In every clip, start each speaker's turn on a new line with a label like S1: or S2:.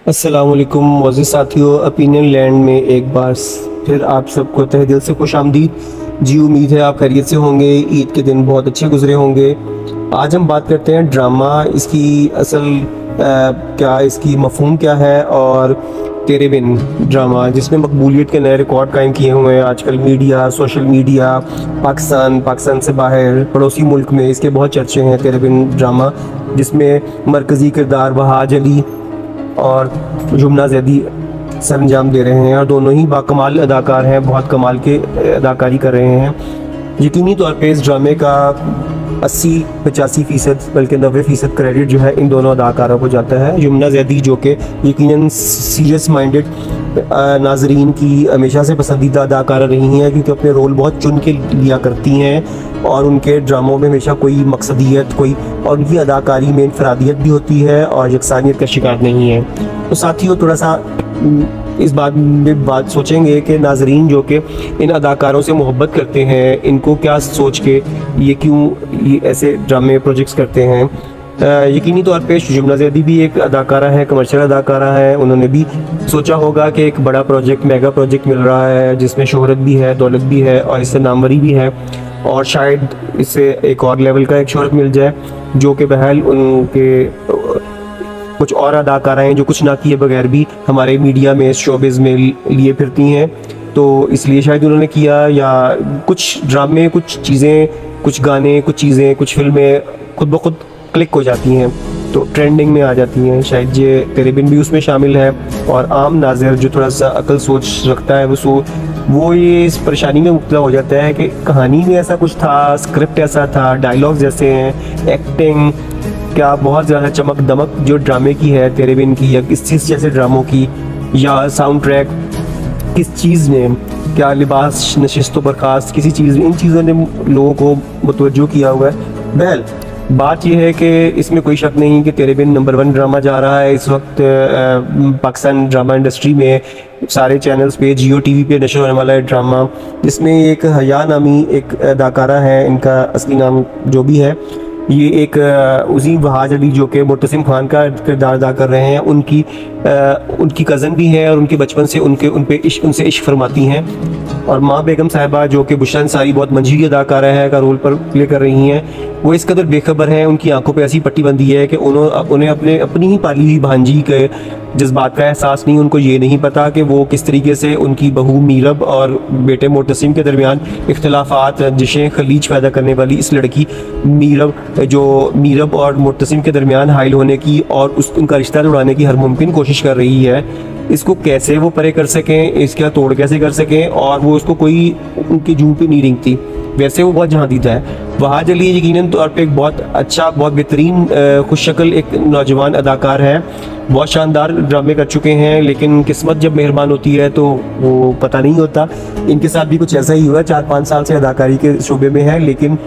S1: अस्सलाम वालेकुम मोअज़्ज़िज़ साथियों, ओपिनियन लैंड में एक बार फिर आप सबको तहे दिल से खुशामदीद जी। उम्मीद है आप खैरियत से होंगे, ईद के दिन बहुत अच्छे गुजरे होंगे। आज हम बात करते हैं ड्रामा, इसकी असल क्या इसकी मफ़हूम क्या है, और तेरे बिन ड्रामा जिसने मकबूलियत के नए रिकॉर्ड कायम किए हुए हैं। आजकल मीडिया, सोशल मीडिया, पाकिस्तान से बाहर पड़ोसी मुल्क में इसके बहुत चर्चे हैं। तेरे बिन ड्रामा जिसमें मरकज़ी किरदार वहाज अली और जुमना ज़ैदी सरंजाम दे रहे हैं, और दोनों ही बाकमाल अदाकार हैं, बहुत कमाल के अदाकारी कर रहे हैं। यकीनी तौर पे इस ड्रामे का 80-85% बल्कि 90% क्रेडिट जो है इन दोनों अदाकारों को जाता है। जुमना ज़ैदी जो कि यकीनन सीरियस माइंडेड नाजरीन की हमेशा से पसंदीदा अदाकारा रही हैं, क्योंकि अपने रोल बहुत चुन के लिया करती हैं और उनके ड्रामों में हमेशा कोई मकसदियत और उनकी अदाकारी में इनफरादियत भी होती है और यकसानियत का शिकार नहीं है। तो साथियों, थोड़ा सा इस बात सोचेंगे कि नाजरीन जो कि इन अदाकारों से मोहब्बत करते हैं, इनको क्या सोच के ये ऐसे ड्रामे प्रोजेक्ट्स करते हैं। यकीनी तौर पे जुमना ज़ैदी भी एक अदाकारा है, कमर्शियल अदाकारा है। उन्होंने भी सोचा होगा कि एक बड़ा प्रोजेक्ट, मेगा प्रोजेक्ट मिल रहा है जिसमें शोहरत भी है, दौलत भी है और इससे नामवरी भी है, और शायद इससे एक और लेवल का एक शोहरत मिल जाए, जो कि बहरहाल उनके कुछ और अदाकारा हैं जो कुछ ना किए बगैर भी हमारे मीडिया में, शोबिज़ में लिए फिरती हैं। तो इसलिए शायद उन्होंने किया, या कुछ ड्रामे, कुछ चीज़ें, कुछ गाने, कुछ चीज़ें, कुछ फिल्में खुद ब खुद क्लिक हो जाती हैं, तो ट्रेंडिंग में आ जाती हैं। शायद ये तेरे बिन भी उसमें शामिल है। और आम नाज़िर जो थोड़ा सा अकल सोच रखता है वो ये इस परेशानी में मुब्तला हो जाता है कि कहानी में ऐसा कुछ था, स्क्रिप्ट ऐसा था, डायलॉग्स जैसे हैं, एक्टिंग क्या बहुत ज़्यादा चमक दमक जो ड्रामे की है तेरे बिन की, या किस जैसे ड्रामों की, या साउंड ट्रैक किस चीज़ ने, क्या लिबास, नशिस्त पर ख़ास किसी चीज़, इन चीज़ों ने लोगों को मुतवज्जो किया हुआ है। बहल बात यह है कि इसमें कोई शक नहीं कि तेरे बिन नंबर 1 ड्रामा जा रहा है इस वक्त पाकिस्तान ड्रामा इंडस्ट्री में। सारे चैनल्स पे, जियो टीवी पे नशर होने वाला है ड्रामा, जिसमें एक हया नामी एक अदाकारा है, इनका असली नाम जो भी है, ये एक उसी वहाज अली जो कि मुर्तसिम खान का किरदार अदा कर रहे हैं, उनकी कज़न भी है और उनके बचपन से उनसे इश्क फरमाती हैं। और माँ बेगम साहिबा जो कि बुशरा अंसारी बहुत मंझी अदाकारा है का रोल पर प्ले कर रही हैं, वो इस कदर बेखबर हैं, उनकी आंखों पे ऐसी पट्टी बंदी है कि उन्हें अपनी ही पाली हुई भांजी के जज्बात का एहसास नहीं। उनको ये नहीं पता कि वो किस तरीके से उनकी बहू मीरब और बेटे मुर्तसिम के दरमियान इख्तलाफात, जिसे खलीज पैदा करने वाली इस लड़की मीरब और मुर्तसिम के दरमियान हाइल होने की और उनका रिश्ता उड़ाने की हर मुमकिन कोशिश कर रही है। इसको कैसे वो परे कर सकें, इसका तोड़ कैसे कर सकें, और वो उसको कोई उनकी जूं पे नहीं रेंगती। वैसे वो बहुत जहाँ दीदा है। वहाज अली यकीनन तौर पे एक बहुत अच्छा, बहुत बेहतरीन, खुश शक्ल एक नौजवान अदाकार है, बहुत शानदार ड्रामे कर चुके हैं, लेकिन किस्मत जब मेहरबान होती है तो वो पता नहीं होता। इनके साथ भी कुछ ऐसा ही हुआ, 4-5 साल से अदाकारी के शोबे में है, लेकिन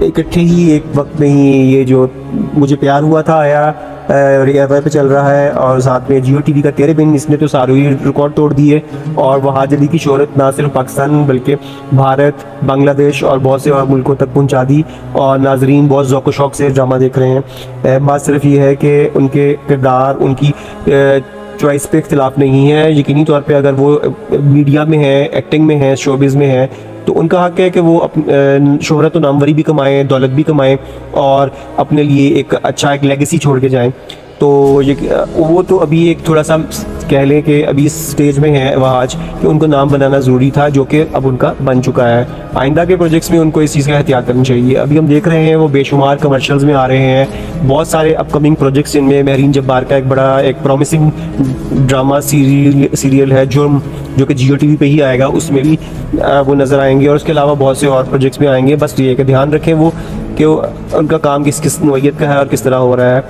S1: इकट्ठे ही एक वक्त में ही ये जो मुझे प्यार हुआ था आया, रियावा पे चल रहा है, और साथ में जियो टीवी का तेरे बिन, इसने तो सारे ही रिकॉर्ड तोड़ दिए। और वहाज अली की शोहरत ना सिर्फ पाकिस्तान बल्कि भारत, बांग्लादेश और बहुत से और मुल्कों तक पहुंचा दी, और नाजरीन बहुत ज़ौक़ शौक़ से ड्रामा देख रहे हैं। बात सिर्फ ये है कि उनके किरदार, उनकी चॉइस पे इख्तिलाफ नहीं है। यकीनी तौर पे अगर वो मीडिया में है, एक्टिंग में है, शोबिज़ में है, तो उनका हक़ है कि वो शोहरत और नामवरी भी कमाएं, दौलत भी कमाएं, और अपने लिए एक अच्छा एक लेगेसी छोड़ के जाएं। तो वो तो अभी एक थोड़ा सा कह लें कि अभी इस स्टेज में है वहाज कि उनको नाम बनाना ज़रूरी था, जो कि अब उनका बन चुका है। आइंदा के प्रोजेक्ट्स में उनको इस चीज़ का एहतियात करनी चाहिए। अभी हम देख रहे हैं वो बेशुमार कमर्शियल्स में आ रहे हैं, बहुत सारे अपकमिंग प्रोजेक्ट्स, इनमें महरीन जब्बार का एक बड़ा एक प्रॉमिसिंग ड्रामा सीरियल है जुर्म, जो कि जियो टीवी पे ही आएगा, उसमें भी वो नज़र आएंगे, और उसके अलावा बहुत से और प्रोजेक्ट्स में आएंगे। बस ये कि ध्यान रखें वो कि उनका काम किस नौइयत का है और किस तरह हो रहा है।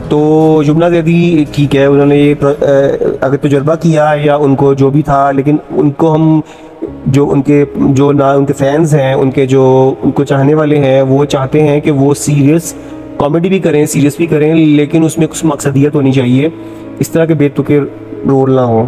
S1: तो जुमना ज़ैदी ठीक है, उन्होंने ये अगर तजुर्बा किया या उनको जो भी था, लेकिन उनको हम उनके फैंस हैं, उनको चाहने वाले हैं, वो चाहते हैं कि वो सीरियस कॉमेडी भी करें, सीरियस भी करें, लेकिन उसमें कुछ मकसदियत होनी चाहिए, इस तरह के बेतुके रोल ना हो।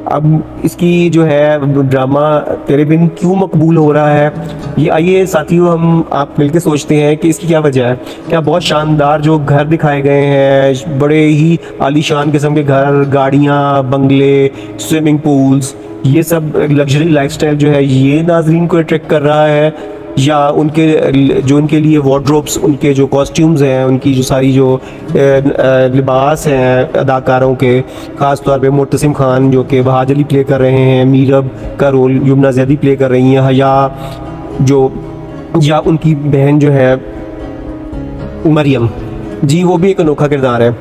S1: अब इसकी जो है ड्रामा तेरे बिन क्यों मकबूल हो रहा है, ये आइए साथियों हम आप मिलकर सोचते हैं कि इसकी क्या वजह है। क्या बहुत शानदार जो घर दिखाए गए हैं, बड़े ही आलीशान किस्म के घर, गाड़ियाँ, बंगले, स्विमिंग पूल्स, ये सब लग्जरी लाइफस्टाइल जो है ये नाजरीन को अट्रैक्ट कर रहा है, या उनके जो उनके लिए वार्डरोब्स, उनके जो कॉस्ट्यूम्स हैं, उनकी जो सारी जो लिबास हैं अदाकारों के, ख़ास तौर पे मुर्तसिम खान जो कि वहाज अली प्ले कर रहे हैं, मीरब का रोल युमना ज़ैदी प्ले कर रही हैं, हया जो, या उनकी बहन जो है मरियम जी, वो भी एक अनोखा किरदार है।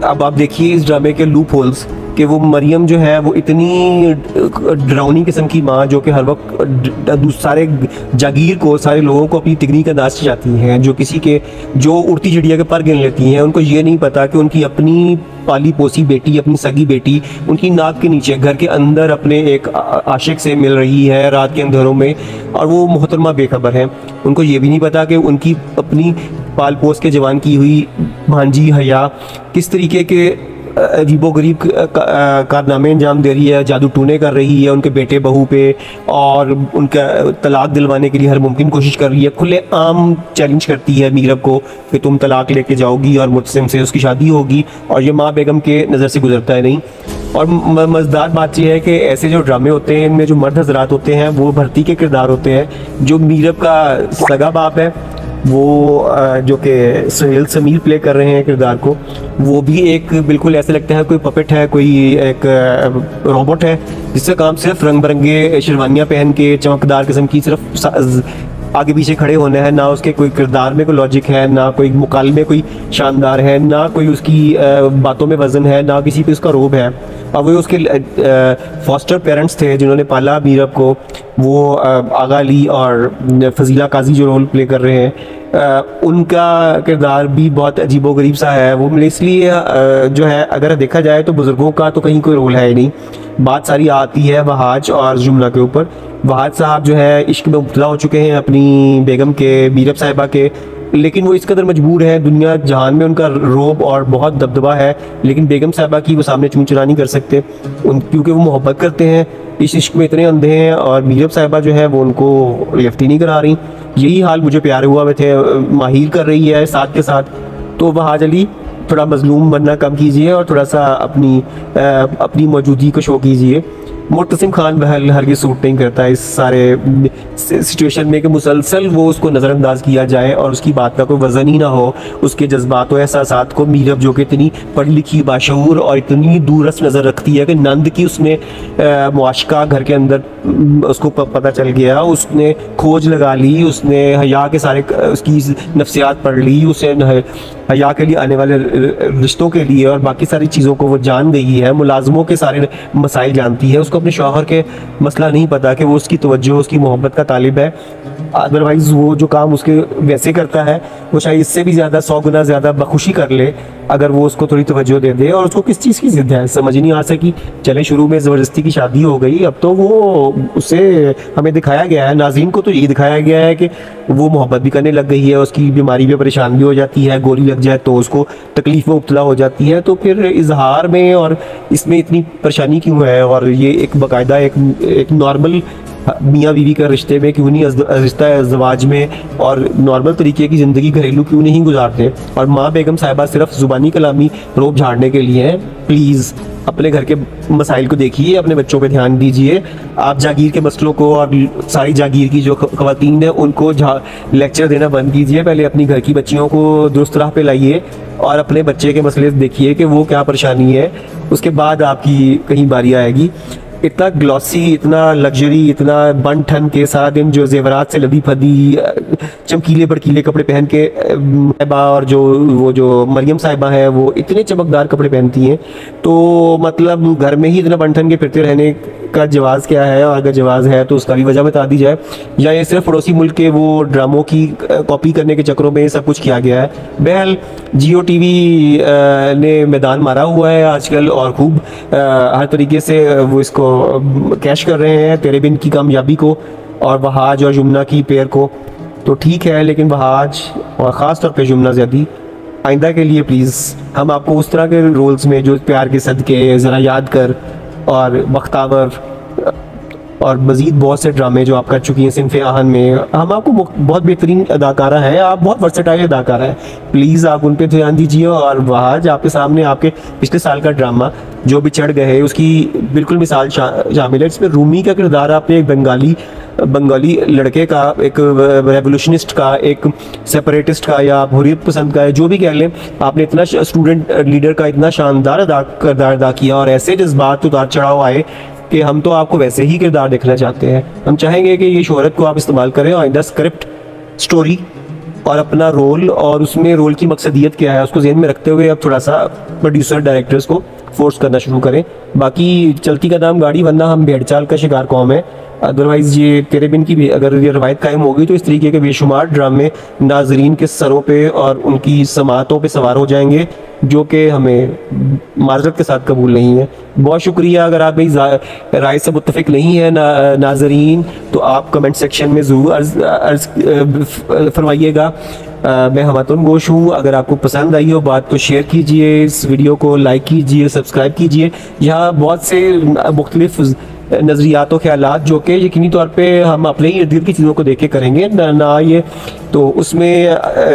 S1: अब आप देखिए इस ड्रामे के लूप होल्स कि वो मरियम जो है वो इतनी डरावनी किस्म की माँ जो कि हर वक्त सारे जागीर को, सारे लोगों को अपनी तिगनी का दास चाहती हैं, जो किसी के जो उड़ती चिड़िया के पर गिन लेती हैं। उनको ये नहीं पता कि उनकी अपनी पाली पोसी बेटी, अपनी सगी बेटी उनकी नाक के नीचे घर के अंदर अपने एक आशिक से मिल रही है रात के अंधेरों में, और वो मोहतरमा बेखबर है। उनको ये भी नहीं पता कि उनकी अपनी पाल पोस के जवान की हुई भांजी हया किस तरीके के अजीबो गरीब कारनामे अंजाम दे रही है, जादू टूने कर रही है उनके बेटे बहू पे, और उनका तलाक दिलवाने के लिए हर मुमकिन कोशिश कर रही है। खुले आम चैलेंज करती है मीरब को कि तुम तलाक लेके जाओगी और मुझसे से उसकी शादी होगी, और ये माँ बेगम के नज़र से गुजरता है नहीं। और मज़ेदार बात यह है कि ऐसे जो ड्रामे होते हैं इनमें जो मर्द हजरात होते हैं वो भर्ती के किरदार होते हैं। जो मीरब का सगा बाप है वो जो कि सुहेल समीर प्ले कर रहे हैं किरदार को, वो भी एक बिल्कुल ऐसे लगता है कोई पपेट है, कोई एक रोबोट है जिसका काम सिर्फ रंग बिरंगे शेरवानियाँ पहन के चमकदार किस्म की सिर्फ आगे पीछे खड़े होना है। ना उसके कोई किरदार में कोई लॉजिक है, ना कोई मुकालमे कोई शानदार है, ना कोई उसकी बातों में वजन है, ना किसी पे उसका रोब है। और वो उसके फॉस्टर पेरेंट्स थे जिन्होंने पाला मीरब को, वो आगा अली और फजीला काजी जो रोल प्ले कर रहे हैं, उनका किरदार भी बहुत अजीबोगरीब सा है। वो इसलिए जो है अगर देखा जाए तो बुज़ुर्गों का तो कहीं कोई रोल है ही नहीं। बात सारी आती है वहाज और जुमला के ऊपर। वहाज साहब जो है इश्क में मुब्तला हो चुके हैं अपनी बेगम के, मीरब साहिबा के, लेकिन वो इस कदर मजबूर है, दुनिया जहान में उनका रोब और बहुत दबदबा है, लेकिन बेगम साहिबा की वो सामने चूं चुरा नहीं कर सकते क्योंकि वो मोहब्बत करते हैं, इस इश्क में इतने अंधे हैं। और मीरब साहिबा जो है वो उनको लिफ्ट ही नहीं करा रही। यही हाल मुझे प्यारे हुआ में थे माहिर कर रही है साथ के साथ। तो वहाज अली थोड़ा मजलूम बनना कम कीजिए और थोड़ा सा अपनी मौजूदगी को शो कीजिए। मुर्तसिम खान बहल हरगिज़ सूट नहीं करता इस सारे सिचुएशन में कि मुसलसल वो उसको नज़रअंदाज किया जाए और उसकी बात का कोई वज़न ही ना हो, उसके जज्बात और एहसासात को। मीरब जो कि इतनी पढ़ी लिखी, बाशऊर और इतनी दूरस नज़र रखती है कि नंद की उसने मुआशका घर के अंदर उसको पता चल गया, उसने खोज लगा ली, उसने हया के सारे उसकी नफ्सियात पढ़ ली, उसे हया के लिए आने वाले रिश्तों के लिए और बाकी सारी चीज़ों को वो जान गई है, मुलाजमों के सारे मसाइल जानती है। उसको अपने शौहर के मसला नहीं पता कि वो उसकी तवज्जो, उसकी मोहब्बत का तालिब है। अदरवाइज़ वो जो काम उसके वैसे करता है वो शायद इससे भी ज़्यादा 100 गुना ज़्यादा बखुशी कर ले अगर वो उसको थोड़ी तवज्जो दे दे। और उसको किस चीज़ की ज़िद है समझ नहीं आ सकी। चले शुरू में ज़बरदस्ती की शादी हो गई, अब तो वो उसे हमें दिखाया गया है, नाज़रीन को तो ये दिखाया गया है कि वो मोहब्बत भी करने लग गई है, उसकी बीमारी में परेशान भी हो जाती है, गोली लग जाए तो उसको तकलीफ़ में मुब्तला हो जाती है। तो फिर इजहार में और इसमें इतनी परेशानी क्यों है, और ये एक बाकायदा एक नॉर्मल मियाँ बीवी का रिश्ते में क्यों नहीं, रिश्ता अज़वाज में और नॉर्मल तरीके की ज़िंदगी घरेलू क्यों नहीं गुजारते। और माँ बेगम साहिबा सिर्फ ज़ुबानी कलामी रोब झाड़ने के लिए हैं। प्लीज़ अपने घर के मसाइल को देखिए, अपने बच्चों पे ध्यान दीजिए। आप जागीर के मसलों को और सारी जागीर की जो ख़वातीन हैं उनको लेक्चर देना बंद कीजिए। पहले अपनी घर की बच्चियों को दुरुस्त राह पे लाइए और अपने बच्चे के मसले देखिए कि वो क्या परेशानी है, उसके बाद आपकी कहीं बारी आएगी। इतना ग्लॉसी, इतना लग्जरी, इतना बन ठन के सारा दिन जो जेवरात से लदी फदी चमकीले भड़कीले कपड़े पहन के साहिबा और वो जो मरियम साहिबा है वो इतने चमकदार कपड़े पहनती हैं, तो मतलब घर में ही इतना बन ठन के फिरते रहने का जवाज़ क्या है, और अगर जवाज़ है तो उसका भी वजह बता दी जाए, या ये सिर्फ पड़ोसी मुल्क के वो ड्रामों की कॉपी करने के चक्करों में सब कुछ किया गया है। बहरहाल जियो टीवी ने मैदान मारा हुआ है आजकल और खूब हर तरीके से वो इसको कैश कर रहे हैं, तेरे बिन की कामयाबी को और वहाज और जुमना की पेयर को। तो ठीक है, लेकिन वहाज और ख़ास तौर पे जुमना ज़्यादी आइंदा के लिए प्लीज़ हम आपको उस तरह के रोल्स में जो प्यार के सदके ज़रा याद कर और बख्तावर और मज़ीद बहुत से ड्रामे जो आप कर चुकी हैं सिनफ़े आहन में। हम आपको बहुत बेहतरीन अदाकारा है, आप बहुत वर्सेटाइल अदाकारा है, प्लीज़ आप उन पे ध्यान दीजिए। और वहाँ आपके सामने आपके पिछले साल का ड्रामा जो बिछड़ गए उसकी बिल्कुल मिसाल शामिल है। इसमें रूमी का किरदार आपने एक बंगाली लड़के का, एक रेवोल्यूशनिस्ट का, एक सेपरेटिस्ट का या हुर्रियत पसंद का है, जो भी कह लें, आपने इतना स्टूडेंट लीडर का इतना शानदार किरदार अदा किया और ऐसे जज्बात उतार चढ़ाव आए कि हम तो आपको वैसे ही किरदार देखना चाहते हैं। हम चाहेंगे कि ये शोहरत को आप इस्तेमाल करें और आइंदा स्क्रिप्ट, स्टोरी और अपना रोल और उसमें रोल की मकसदियत क्या है उसको ज़हन में रखते हुए अब थोड़ा सा प्रोड्यूसर डायरेक्टर्स को फोर्स करना शुरू करें। बाकी चलती का दाम गाड़ी, वरना हम भेड़ चाल का शिकार कौम है। अदरवाइज़ ये तेरे बिन की भी अगर ये रवायत कायम होगी तो इस तरीके के बेशुमार ड्रामे नाजरीन के सरों पे और उनकी समातों पे सवार हो जाएंगे, जो कि हमें माजरत के साथ कबूल नहीं है। बहुत शुक्रिया। अगर आप मेरी राय से मुत्तफिक नहीं है नाजरीन, तो आप कमेंट सेक्शन में ज़रूर अर्ज़ फरमाइएगा। मैं हमतुन गोश हूँ। अगर आपको पसंद आई हो बात तो शेयर कीजिए, इस वीडियो को लाइक कीजिए, सब्सक्राइब कीजिए। यहाँ बहुत से मुख्तलिफ नज़रियात और ख्यालात जो कि यकीनी तौर पे हम अपने ही इर्द गिर्द की चीज़ों को देख के करेंगे ना ये, तो उसमें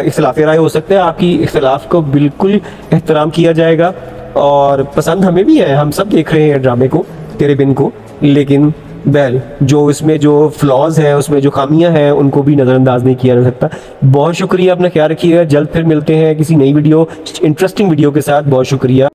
S1: इख्तिलाफ़ राय हो सकते हैं। आपकी इख्तिलाफ़ को बिल्कुल एहतराम किया जाएगा और पसंद हमें भी है, हम सब देख रहे हैं ड्रामे को, तेरे बिन को, लेकिन वेल जो इसमें जो फ्लॉज हैं, उसमें जो खामियां हैं, उनको भी नज़रअंदाज नहीं किया जा सकता। बहुत शुक्रिया, अपना ख्याल रखिएगा। जल्द फिर मिलते हैं किसी नई वीडियो, इंटरेस्टिंग वीडियो के साथ। बहुत शुक्रिया।